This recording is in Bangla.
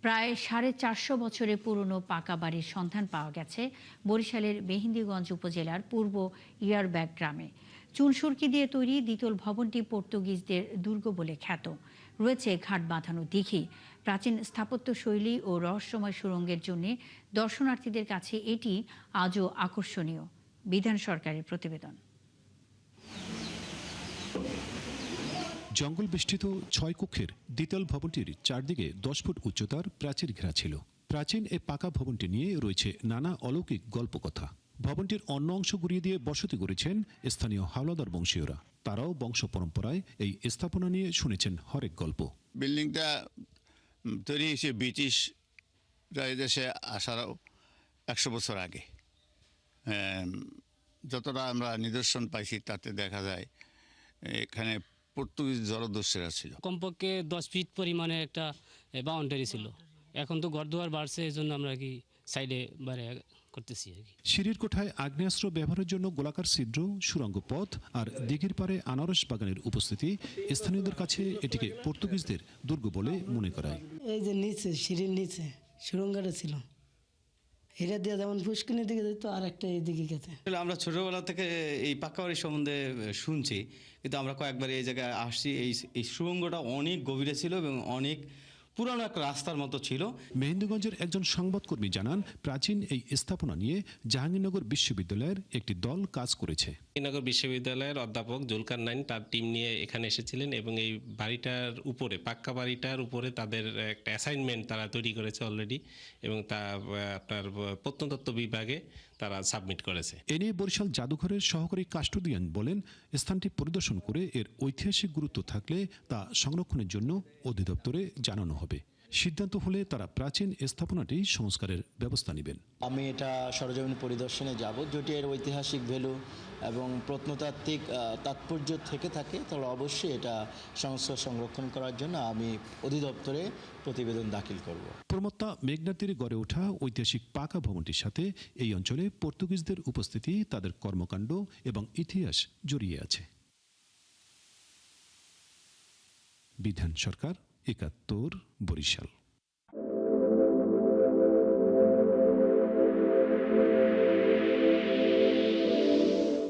প্রায় 450 বছরের পুরনো পাকা বাড়ির সন্ধান পাওয়া গেছে বরিশালের মেহেন্দিগঞ্জ উপজেলার পূর্ব ইয়ারব্যাগ গ্রামে। চুনসুরকি দিয়ে তৈরি দ্বিতল ভবনটি পর্তুগিজদের দুর্গ বলে খ্যাত। রয়েছে ঘাট বাঁধানো দিঘি। প্রাচীন স্থাপত্যশৈলী ও রহস্যময় সুড়ঙ্গের জন্য দর্শনার্থীদের কাছে এটি আজও আকর্ষণীয়। বিধান সরকারের প্রতিবেদন। জঙ্গল বেষ্টিত 6 কক্ষের দ্বিতল ভবনটির চারদিকে 10 ফুট উচ্চতার প্রাচীর ঘেরা ছিল। প্রাচীন এই পাকা ভবনটি নিয়ে রয়েছে নানা অলৌকিক গল্পকথা। ভবনটির অন্য অংশ ঘুরিয়ে দিয়ে বসতি করেছেন স্থানীয় হাওলাদার বংশীয়রা। তারাও বংশ পরম্পরায় এই স্থাপনা নিয়ে শুনেছেন হরেক গল্প। বিল্ডিংটা তৈরি হয়েছে ব্রিটিশ দেশে আসারও 100 বছর আগে। যতটা আমরা নিদর্শন পাইছি তাতে দেখা যায় এখানে পর্তুগিজ জলদস্যুরা ছিল। কমপক্ষে 10 ফিট পরিমাণে একটা বাউন্ডারি ছিল। এখন তো ঘরদুয়ার বাড়ছে, এই জন্য আমরা কি সাইডে বাইরে করতেছি আর কি। সিঁড়ির কোঠায় আগ্নেয়াস্ত্র ব্যবহারের জন্য গোলাকার ছিদ্র, সুড়ঙ্গ পথ আর দিঘির পারে আনারস বাগানের উপস্থিতি স্থানীয়দের কাছে এটিকে পর্তুগিজদের দুর্গ বলে মনে করায়। এই যে নিচে সিঁড়ির নিচে সুড়ঙ্গটা ছিল, এটা দিয়ে যেমন পুষ্কিনের দিকে যেত আর একটা এইদিকে গেছে। আমরা ছোটবেলা থেকে এই পাকা বাড়ি সম্বন্ধে শুনছি, কিন্তু আমরা কয়েকবার এই জায়গায় আসছি। এই সুড়ঙ্গটা অনেক গভীরে ছিল এবং অনেক পুরানো একটা রাস্তার মতো ছিল। মেহেন্দিগঞ্জের একজন সংবাদকর্মী জানান, প্রাচীন এই স্থাপনা নিয়ে জাহাঙ্গীরনগর বিশ্ববিদ্যালয়ের একটি দল কাজ করেছে। জাহাঙ্গীরনগর বিশ্ববিদ্যালয়ের অধ্যাপক জুলকার নাইন তার টিম নিয়ে এখানে এসেছিলেন এবং এই বাড়িটার উপরে, পাক্কা বাড়িটার উপরে তাদের একটা অ্যাসাইনমেন্ট তারা তৈরি করেছে অলরেডি, এবং তা আপনার প্রত্নতত্ত্ব বিভাগে তারা সাবমিট করেছে। এ নিয়ে বরিশাল জাদুঘরের সহকারী কাস্টোডিয়ান বলেন, স্থানটি পরিদর্শন করে এর ঐতিহাসিক গুরুত্ব থাকলে তা সংরক্ষণের জন্য অধিদপ্তরে জানানো হবে। সিদ্ধান্ত হলে তারা প্রাচীন স্থাপনাটি সংস্কারের ব্যবস্থা নেবেন। আমি এটা সরজমিন পরিদর্শনে যাব। যদি এর ঐতিহাসিক ভ্যালু এবং প্রত্নতাত্ত্বিক তাৎপর্য থেকে থাকে তাহলে অবশ্যই এটা সংস্কার সংরক্ষণ করার জন্য আমি অধিদপ্তরে প্রতিবেদন দাখিল করব। প্রমত্তা মেঘনার তীরে গড়ে ওঠা ঐতিহাসিক পাকা ভবনটির সাথে এই অঞ্চলে পর্তুগিজদের উপস্থিতি, তাদের কর্মকাণ্ড এবং ইতিহাস জড়িয়ে আছে। বিধান সরকার, 71, বরিশাল।